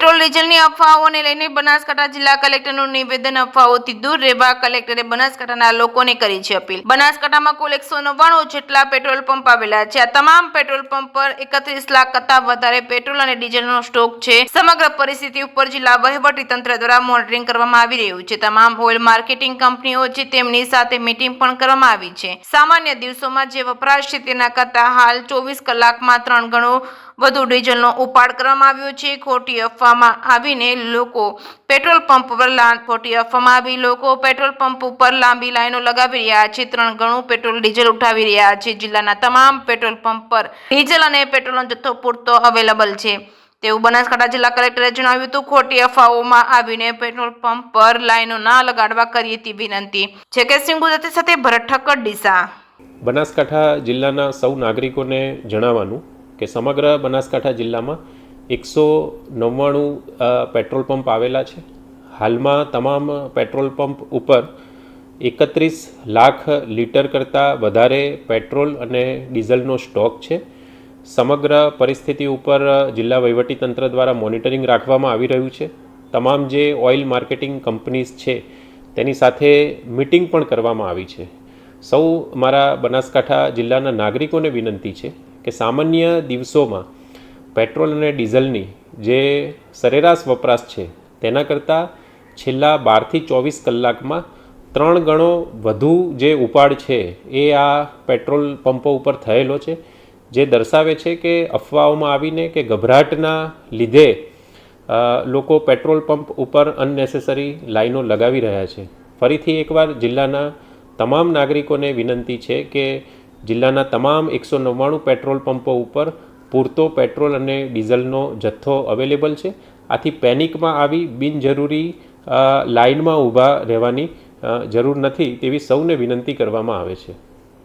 Petrol ડીઝલની અફવાઓને લઈને બનાસકાંઠા જિલ્લા કલેક્ટરનું નિવેદન। અફવાઓથી દૂર રહેવા કલેક્ટરે બનાસકાંઠાના લોકોને કરી છે અપીલ। બનાસકાંઠામાં કુલ 199 જેટલા પેટ્રોલ પંપ આવેલા છે। આ તમામ પેટ્રોલ પંપ પર 31 લાખ કરતાં વધારે પેટ્રોલ અને ડીઝલનો સ્ટોક છે। સમગ્ર પરિસ્થિતિ ઉપર જિલ્લા વહીવટી તંત્ર દ્વારા મોનિટરિંગ કરવામાં આવી રહ્યું છે। તમામ ઓઇલ માર્કેટિંગ કંપનીઓ છે તેમની સાથે મીટિંગ પણ કરવામાં આવી છે। સામાન્ય દિવસોમાં જે વપરાશ છે તેના કરતાં હાલ 24 કલાકમાં 3 ગણો વધુ ડીઝલનો ઉપાડ કરવામાં આવ્યો છે। ખોટી અફવામાં આવીને લોકો પેટ્રોલ પંપ ઉપર લાંબી લાઈનો લગાવી રહ્યા છે। 3 ગણું પેટ્રોલ ડીઝલ ઉઠાવી રહ્યા છે। જિલ્લાના તમામ પેટ્રોલ પંપ પર ડીઝલ અને પેટ્રોલનો જથ્થો પૂરતો અવેલેબલ છે તેવું બનાસકાંઠા જિલ્લા કલેક્ટરે જણાવ્યું હતું। ખોટી અફવાઓમાં આવીને પેટ્રોલ પંપ પર લાઈનો ના લગાડવા કરી હતી વિનંતી। જગતસિંહ ગુજરાતી સાથે ભરત ઠક્કર, ડીસા। બનાસકાંઠા જિલ્લાના સૌ નાગરિકોને જણાવવાનું કે સમગ્ર બનાસકાંઠા જિલ્લામાં 199 પેટ્રોલ પંપ આવેલા છે। હાલમાં તમામ પેટ્રોલ પંપ ઉપર 31 લાખ લીટર કરતાં વધારે પેટ્રોલ અને ડીઝલનો સ્ટોક છે। સમગ્ર પરિસ્થિતિ ઉપર જિલ્લા વહીવટીતંત્ર દ્વારા મોનિટરિંગ રાખવામાં આવી રહ્યું છે। તમામ જે ઓઇલ માર્કેટિંગ કંપનીઝ છે તેની સાથે મીટિંગ પણ કરવામાં આવી છે। સૌ મારા બનાસકાંઠા જિલ્લાના નાગરિકોને વિનંતી છે કે સામાન્ય દિવસોમાં પેટ્રોલ અને ડીઝલની જે સરેરાશ વપરાશ છે તેના કરતાં છેલ્લા 12થી 24 કલાકમાં 3 ગણો વધુ જે ઉપાડ છે એ આ પેટ્રોલ પંપો ઉપર થયેલો છે, જે દર્શાવે છે કે અફવાઓમાં આવીને કે ગભરાટના લીધે લોકો પેટ્રોલ પંપ ઉપર અનનેસેસરી લાઈનો લગાવી રહ્યા છે। ફરીથી એકવાર જિલ્લાના તમામ નાગરિકોને વિનંતી છે કે જિલ્લાના તમામ 199 પેટ્રોલ પંપો ઉપર પૂરતો પેટ્રોલ અને ડીઝલનો જથ્થો અવેલેબલ છે। આથી પેનિકમાં આવી બિનજરૂરી લાઇનમાં ઊભા રહેવાની જરૂર નથી તેવી સૌને વિનંતી કરવામાં આવે છે।